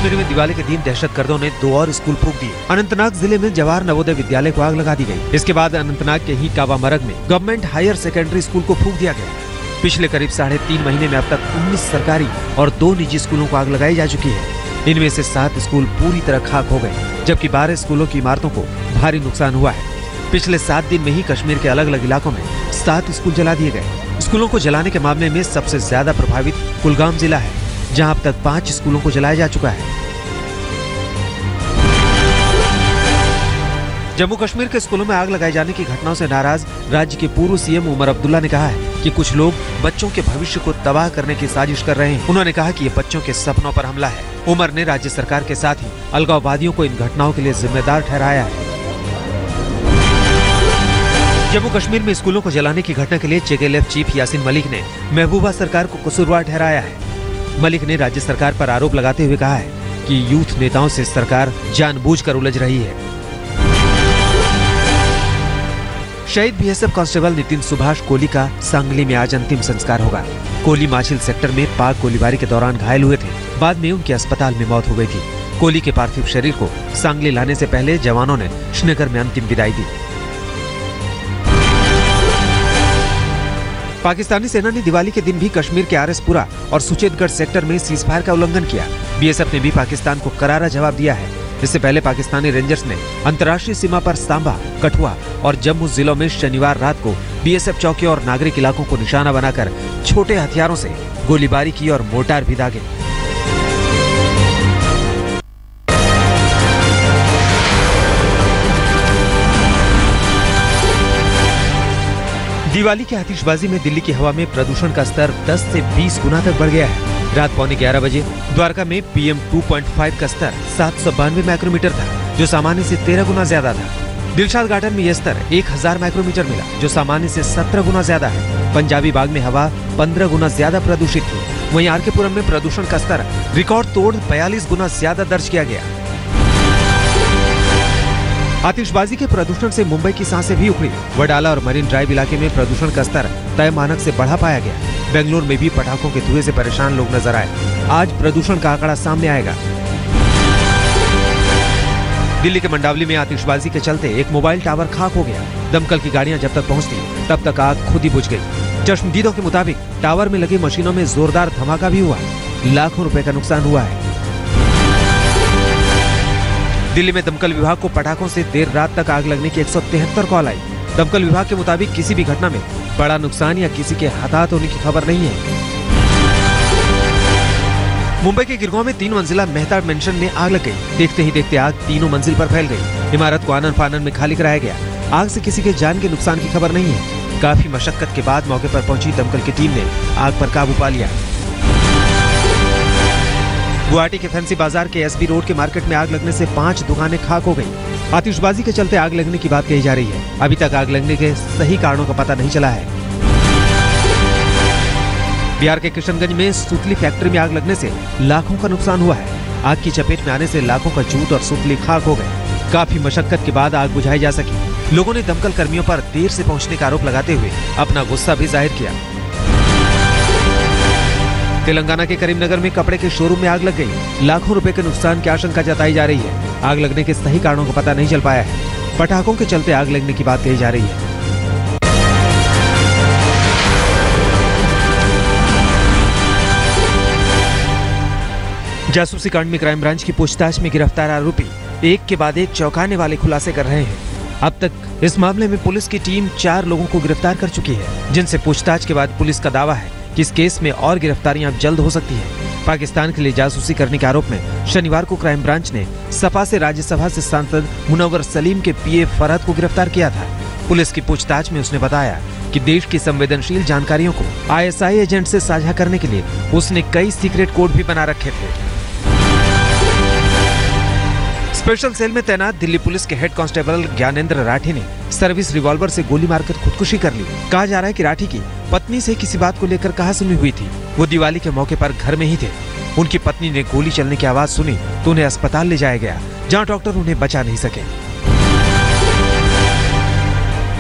कश्मीर में दिवाली के दिन दहशतगर्दों ने 2 और स्कूल फूंक दिए। अनंतनाग जिले में जवाहर नवोदय विद्यालय को आग लगा दी गई। इसके बाद अनंतनाग के ही कावामरग में गवर्नमेंट हायर सेकेंडरी स्कूल को फूंक दिया गया। पिछले करीब 3.5 महीने में अब तक 19 सरकारी और 2 निजी स्कूलों को आग लगाई जा चुकी है। इनमें से 7 स्कूल पूरी तरह खाक हो गए, जबकि 12 स्कूलों की इमारतों को भारी नुकसान हुआ है। पिछले 7 दिन में ही कश्मीर के अलग अलग इलाकों में 7 स्कूल जला दिए गए। स्कूलों को जलाने के मामले में सबसे ज्यादा प्रभावित कुलगाम जिला है, जहां अब तक 5 स्कूलों को जलाया जा चुका है। जम्मू कश्मीर के स्कूलों में आग लगाए जाने की घटनाओं से नाराज राज्य के पूर्व सीएम उमर अब्दुल्ला ने कहा है कि कुछ लोग बच्चों के भविष्य को तबाह करने की साजिश कर रहे हैं। उन्होंने कहा कि ये बच्चों के सपनों पर हमला है। उमर ने राज्य सरकार के साथ ही अलगाववादियों को इन घटनाओं के लिए जिम्मेदार ठहराया है। जम्मू कश्मीर में स्कूलों को जलाने की घटना के लिए जेकेएलएफ चीफ यासीन मलिक ने महबूबा सरकार को कसूरवार ठहराया है। मलिक ने राज्य सरकार पर आरोप लगाते हुए कहा है कि यूथ नेताओं से सरकार जानबूझकर उलझ रही है। शहीद बीएसएफ कांस्टेबल नितिन सुभाष कोहली का सांगली में आज अंतिम संस्कार होगा। कोहली माछिल सेक्टर में पाक गोलीबारी के दौरान घायल हुए थे। बाद में उनकी अस्पताल में मौत हो गई थी। कोहली के पार्थिव शरीर को सांगली लाने से पहले जवानों ने श्रीनगर में अंतिम विदाई दी। पाकिस्तानी सेना ने दिवाली के दिन भी कश्मीर के आरएसपुरा और सुचेतगढ़ सेक्टर में सीजफायर का उल्लंघन किया। बीएसएफ ने भी पाकिस्तान को करारा जवाब दिया है। इससे पहले पाकिस्तानी रेंजर्स ने अंतर्राष्ट्रीय सीमा पर सांबा, कठुआ और जम्मू जिलों में शनिवार रात को बीएसएफ चौकी और नागरिक इलाकों को निशाना बनाकर छोटे हथियारों से गोलीबारी की और मोर्टार भी दागे। दिवाली की आतिशबाजी में दिल्ली की हवा में प्रदूषण का स्तर 10 से 20 गुना तक बढ़ गया है। रात 11:15 बजे द्वारका में PM 2.5 का स्तर 792 माइक्रोमीटर था, जो सामान्य से 13 गुना ज्यादा था। दिलशाद गार्डन में यह स्तर 1000 माइक्रोमीटर मिला, जो सामान्य से 17 गुना ज्यादा है। पंजाबी बाग में हवा 15 गुना ज्यादा प्रदूषित थी। वहीं आर के पुरम में प्रदूषण का स्तर रिकॉर्ड तोड़ 42 गुना ज्यादा दर्ज किया गया। आतिशबाजी के प्रदूषण से मुंबई की सांसें भी उखड़ी। वडाला और मरीन ड्राइव इलाके में प्रदूषण का स्तर तय मानक से बढ़ा पाया गया। बेंगलुरु में भी पटाखों के धुएं से परेशान लोग नजर आए। आज प्रदूषण का आंकड़ा सामने आएगा। दिल्ली के मंडावली में आतिशबाजी के चलते एक मोबाइल टावर खाक हो गया। दमकल की गाड़ियां जब तक पहुंचती तब तक आग खुद ही बुझ गई। चश्मदीदों के मुताबिक टावर में लगी मशीनों में जोरदार धमाका भी हुआ। लाखों रुपए का नुकसान हुआ है। दिल्ली में दमकल विभाग को पटाखों से देर रात तक आग लगने की 173 कॉल आई। दमकल विभाग के मुताबिक किसी भी घटना में बड़ा नुकसान या किसी के हताहत होने की खबर नहीं है। मुंबई के गिरगांव में 3 मंजिला मेहता मेंशन में आग लग गई। देखते ही देखते आग तीनों मंजिल पर फैल गई। इमारत को आनन फानन में खाली कराया गया। आग से किसी के जान के नुकसान की खबर नहीं है। काफी मशक्कत के बाद मौके पर पहुंची दमकल की टीम ने आग पर काबू पा लिया। गुवाहाटी के फैंसी बाजार के एसबी रोड के मार्केट में आग लगने से 5 दुकानें खाक हो गई। आतिशबाजी के चलते आग लगने की बात कही जा रही है। अभी तक आग लगने के सही कारणों का पता नहीं चला है। बिहार के किशनगंज में सुतली फैक्ट्री में आग लगने से लाखों का नुकसान हुआ है। आग की चपेट में आने से लाखों का जूट और सुतली खाक हो गए। काफी मशक्कत के बाद आग बुझाई जा सकी। लोगों ने दमकल कर्मियों पर देर से पहुंचने का आरोप लगाते हुए अपना गुस्सा भी जाहिर किया। तेलंगाना के करीमनगर में कपड़े के शोरूम में आग लग गई। लाखों रुपए के नुकसान की आशंका जताई जा रही है। आग लगने के सही कारणों का पता नहीं चल पाया है। पटाखों के चलते आग लगने की बात कही जा रही है। जासूसी कांड में क्राइम ब्रांच की पूछताछ में गिरफ्तार आरोपी एक के बाद एक चौंकाने वाले खुलासे कर रहे हैं। अब तक इस मामले में पुलिस की टीम 4 लोगों को गिरफ्तार कर चुकी है, जिनसे पूछताछ के बाद पुलिस का दावा है कि इस केस में और गिरफ्तारियां अब जल्द हो सकती है। पाकिस्तान के लिए जासूसी करने के आरोप में शनिवार को क्राइम ब्रांच ने सपा से राज्यसभा से सांसद मुनव्वर सलीम के पीए फरहद को गिरफ्तार किया था। पुलिस की पूछताछ में उसने बताया कि देश की संवेदनशील जानकारियों को आईएसआई एजेंट से साझा करने के लिए उसने कई सीक्रेट कोड भी बना रखे थे। स्पेशल सेल में तैनात दिल्ली पुलिस के हेड कांस्टेबल ज्ञानेंद्र राठी ने सर्विस रिवॉल्वर से गोली मारकर खुदकुशी कर ली। कहा जा रहा है कि राठी की पत्नी से किसी बात को लेकर कहासुनी हुई थी। वो दिवाली के मौके पर घर में ही थे। उनकी पत्नी ने गोली चलने की आवाज सुनी तो उन्हें अस्पताल ले जाया गया, जहां डॉक्टर उन्हें बचा नहीं सके।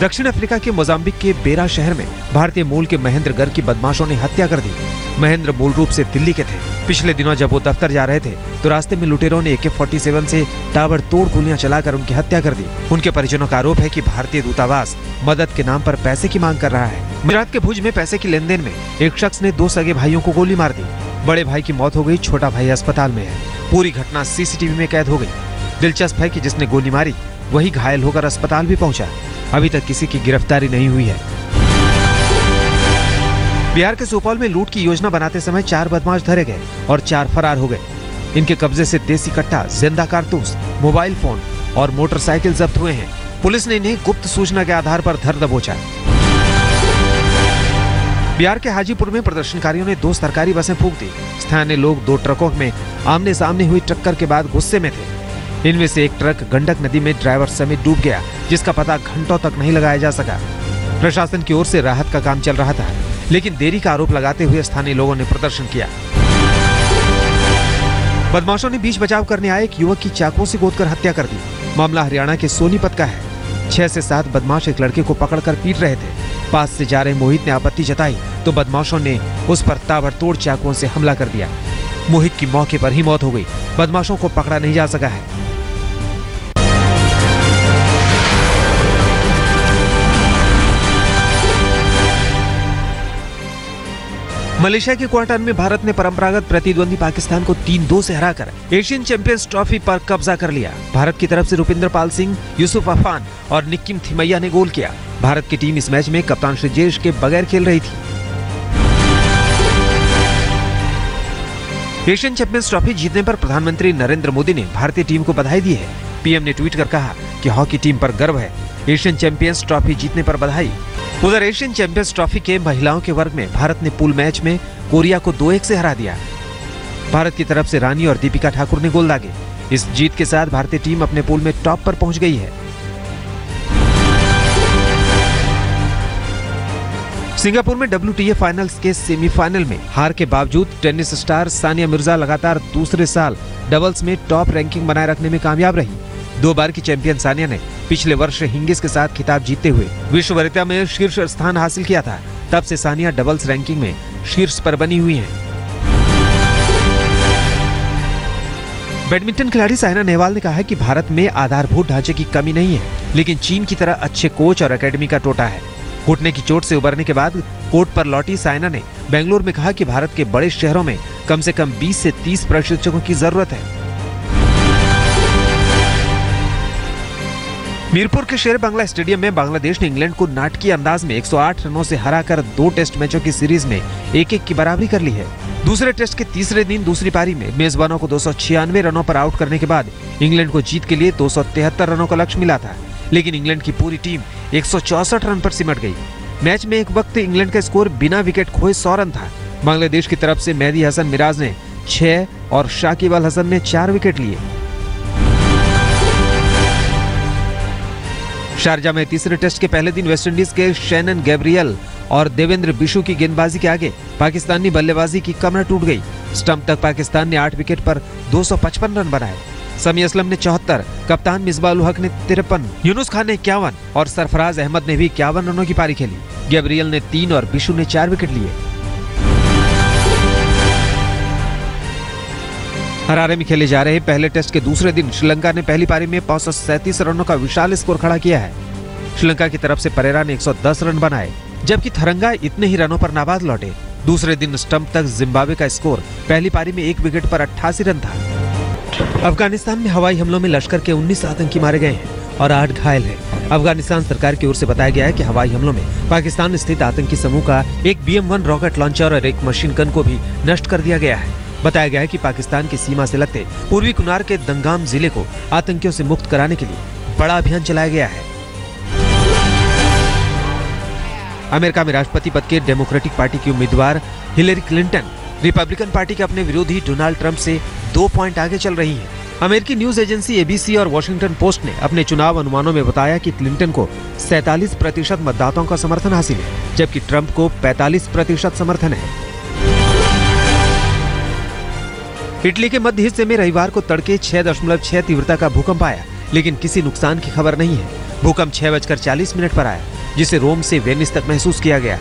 दक्षिण अफ्रीका के मोजाम्बिक के बेरा शहर में भारतीय मूल के महेंद्र गर्ग की बदमाशों ने हत्या कर दी। महेंद्र मूल रूप से दिल्ली के थे। पिछले दिनों जब वो दफ्तर जा रहे थे तो रास्ते में लुटेरों ने AK-47 से ताबड़तोड़ गोलियां चलाकर उनकी हत्या कर दी। उनके परिजनों का आरोप है कि भारतीय दूतावास मदद के नाम पर पैसे की मांग कर रहा है। गुजरात के भुज में पैसे की लेनदेन में एक शख्स ने 2 सगे भाइयों को गोली मार दी। बड़े भाई की मौत हो गई, छोटा भाई अस्पताल में है। पूरी घटना CCTV में कैद हो गई। दिलचस्प है कि जिसने गोली मारी वही घायल होकर अस्पताल भी पहुंचा। अभी तक किसी की गिरफ्तारी नहीं हुई है। बिहार के सुपौल में लूट की योजना बनाते समय 4 बदमाश धरे गए और 4 फरार हो गए। इनके कब्जे से देसी कट्टा, जिंदा कारतूस, मोबाइल फोन और मोटरसाइकिल जब्त हुए हैं। पुलिस ने इन्हें गुप्त सूचना के आधार पर धर दबोचा। बिहार के हाजीपुर में प्रदर्शनकारियों ने 2 सरकारी बसें फूंक दी। स्थानीय लोग 2 ट्रकों में आमने सामने हुई टक्कर के बाद गुस्से में थे। इनमें से एक ट्रक गंडक नदी में ड्राइवर समेत डूब गया, जिसका पता घंटों तक नहीं लगाया जा सका। प्रशासन की ओर से राहत का काम चल रहा था, लेकिन देरी का आरोप लगाते हुए स्थानीय लोगों ने प्रदर्शन किया। बदमाशों ने बीच बचाव करने आए एक युवक की चाकुओं से गोदकर हत्या कर दी। मामला हरियाणा के सोनीपत का है। 6 से 7 बदमाश एक लड़के को पकड़कर पीट रहे थे। पास से जा रहे मोहित ने आपत्ति जताई तो बदमाशों ने उस पर ताबड़तोड़ चाकुओं से हमला कर दिया। मोहित की मौके पर ही मौत हो गई। बदमाशों को पकड़ा नहीं जा सका है। मलेशिया के क्वार्टर में भारत ने परंपरागत प्रतिद्वंदी पाकिस्तान को 3-2 से हराकर एशियन चैंपियंस ट्रॉफी पर कब्जा कर लिया। भारत की तरफ से रुपिंदर पाल सिंह, यूसुफ अफान और निक्किम थिमैया ने गोल किया। भारत की टीम इस मैच में कप्तान श्रीजेश के बगैर खेल रही थी। एशियन चैंपियंस ट्रॉफी जीतने पर प्रधानमंत्री नरेंद्र मोदी ने भारतीय टीम को बधाई दी है। पीएम ने ट्वीट कर कहा कि हॉकी टीम पर गर्व है, एशियन चैंपियंस ट्रॉफी जीतने पर बधाई। उधर एशियन चैंपियंस ट्रॉफी के महिलाओं के वर्ग में भारत ने पूल मैच में कोरिया को 2-1 से हरा दिया। भारत की तरफ से रानी और दीपिका ठाकुर ने गोल दागे। इस जीत के साथ भारतीय टीम अपने पूल में टॉप पर पहुंच गई है। सिंगापुर में WTA फाइनल्स के सेमीफाइनल में हार के बावजूद टेनिस स्टार सानिया मिर्जा लगातार दूसरे साल डबल्स में टॉप रैंकिंग बनाए रखने में कामयाब रही। 2 बार की चैंपियन सानिया ने पिछले वर्ष हिंगिस के साथ खिताब जीतते हुए विश्व वरीयता में शीर्ष स्थान हासिल किया था। तब से सानिया डबल्स रैंकिंग में शीर्ष पर बनी हुई हैं। बैडमिंटन खिलाड़ी साइना नेहवाल ने कहा है कि भारत में आधारभूत ढांचे की कमी नहीं है, लेकिन चीन की तरह अच्छे कोच और एकेडमी का टोटा है। घुटने की चोट से उबरने के बाद कोर्ट पर लौटी साइना ने बेंगलुरु में कहा कि भारत के बड़े शहरों में कम से कम 20 से 30 प्रशिक्षकों की जरूरत है। मीरपुर के शेर बांग्ला स्टेडियम में बांग्लादेश ने इंग्लैंड को नाटकीय अंदाज में 108 रनों से हराकर 2 टेस्ट मैचों की सीरीज में 1-1 की बराबरी कर ली है। दूसरे टेस्ट के तीसरे दिन दूसरी पारी में मेजबानों को 296 रनों पर आउट करने के बाद इंग्लैंड को जीत के लिए 273 रनों का लक्ष्य मिला था, लेकिन इंग्लैंड की पूरी टीम 164 रन पर सिमट गई। मैच में एक वक्त इंग्लैंड का स्कोर बिना विकेट खोए 100 रन था। बांग्लादेश की तरफ से मेहदी हसन मिराज ने 6 और शाकिब अल हसन ने 4 विकेट लिए। शारजा में तीसरे टेस्ट के पहले दिन वेस्टइंडीज के शैनन गैब्रियल और देवेंद्र बिशु की गेंदबाजी के आगे पाकिस्तानी बल्लेबाजी की कमर टूट गई। स्टंप तक पाकिस्तान ने 8 विकेट पर 255 रन बनाए। समी असलम ने 74, कप्तान मिसबाह उल हक ने 53, यूनुस खान ने 51 और सरफराज अहमद ने भी 51 रनों की पारी खेली। गैब्रियल ने 3 और बिशु ने 4 विकेट लिए। हरारे में खेले जा रहे पहले टेस्ट के दूसरे दिन श्रीलंका ने पहली पारी में 537 रनों का विशाल स्कोर खड़ा किया है। श्रीलंका की तरफ से परेरा ने 110 रन बनाए, जबकि थरंगा इतने ही रनों पर नाबाद लौटे। दूसरे दिन स्टंप तक जिम्बाब्वे का स्कोर पहली पारी में 1 विकेट पर 88 रन था। अफगानिस्तान में हवाई हमलों में लश्कर के 19 आतंकी मारे गए हैं और 8 घायल हैं। अफगानिस्तान सरकार की ओर से बताया गया है कि हवाई हमलों में पाकिस्तान स्थित आतंकी समूह का एक BM-1 रॉकेट लॉन्चर और एक मशीन गन को भी नष्ट कर दिया गया है। बताया गया है कि पाकिस्तान की सीमा से लगते पूर्वी कुनार के दंगाम जिले को आतंकियों से मुक्त कराने के लिए बड़ा अभियान चलाया गया है। अमेरिका में राष्ट्रपति पद के डेमोक्रेटिक पार्टी की उम्मीदवार हिलेरी क्लिंटन रिपब्लिकन पार्टी के अपने विरोधी डोनाल्ड ट्रंप से 2 पॉइंट आगे चल रही हैं। अमेरिकी न्यूज एजेंसी ABC और वॉशिंगटन पोस्ट ने अपने चुनाव अनुमानों में बताया कि क्लिंटन को 47% मतदाताओं का समर्थन हासिल है, जबकि ट्रंप को 45% समर्थन है। इटली के मध्य हिस्से में रविवार को तड़के 6.6 तीव्रता का भूकंप आया, लेकिन किसी नुकसान की खबर नहीं है। भूकंप 6:40 पर आया, जिसे रोम से वेनिस तक महसूस किया गया।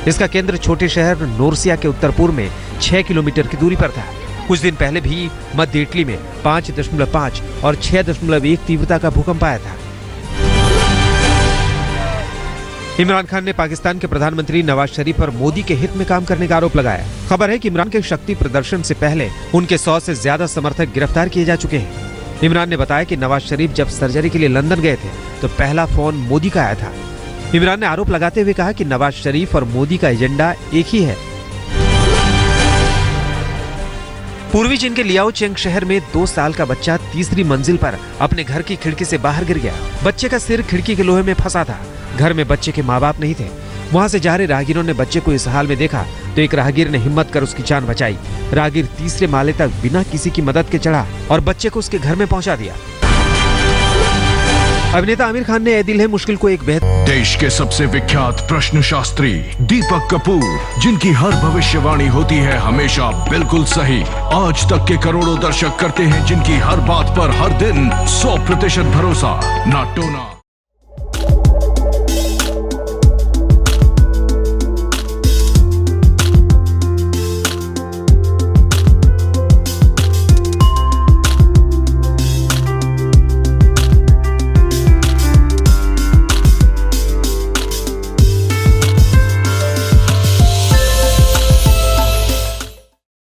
इसका केंद्र छोटे शहर नोर्सिया के उत्तर पूर्व में 6 किलोमीटर की दूरी पर था। कुछ दिन पहले भी मध्य इटली में 5.5 और 6.1 तीव्रता का भूकंप आया था। इमरान खान ने पाकिस्तान के प्रधानमंत्री नवाज शरीफ पर मोदी के हित में काम करने का आरोप लगाया। खबर है कि इमरान के शक्ति प्रदर्शन से पहले उनके 100 से ज्यादा समर्थक गिरफ्तार किए जा चुके हैं। इमरान ने बताया कि नवाज शरीफ जब सर्जरी के लिए लंदन गए थे तो पहला फोन मोदी का आया था। इमरान ने आरोप लगाते हुए कहा कि नवाज शरीफ और मोदी का एजेंडा एक ही है। पूर्वी चीन के लियाओचेंग शहर में 2 साल का बच्चा तीसरी मंजिल पर अपने घर की खिड़की से बाहर गिर गया। बच्चे का सिर खिड़की के लोहे में फंसा था। घर में बच्चे के माँ बाप नहीं थे। वहां से जा रहे राहगीरों ने बच्चे को इस हाल में देखा तो एक राहगीर ने हिम्मत कर उसकी जान बचाई। राहगीर तीसरे माले तक बिना किसी की मदद के चढ़ा और बच्चे को उसके घर में पहुंचा दिया। अभिनेता आमिर खान ने ए दिल है मुश्किल को एक बेहतर देश के सबसे विख्यात प्रश्न शास्त्री दीपक कपूर, जिनकी हर भविष्यवाणी होती है हमेशा बिल्कुल सही, आज तक के करोड़ों दर्शक करते हैं जिनकी हर बात पर हर दिन 100% भरोसा। ना टोना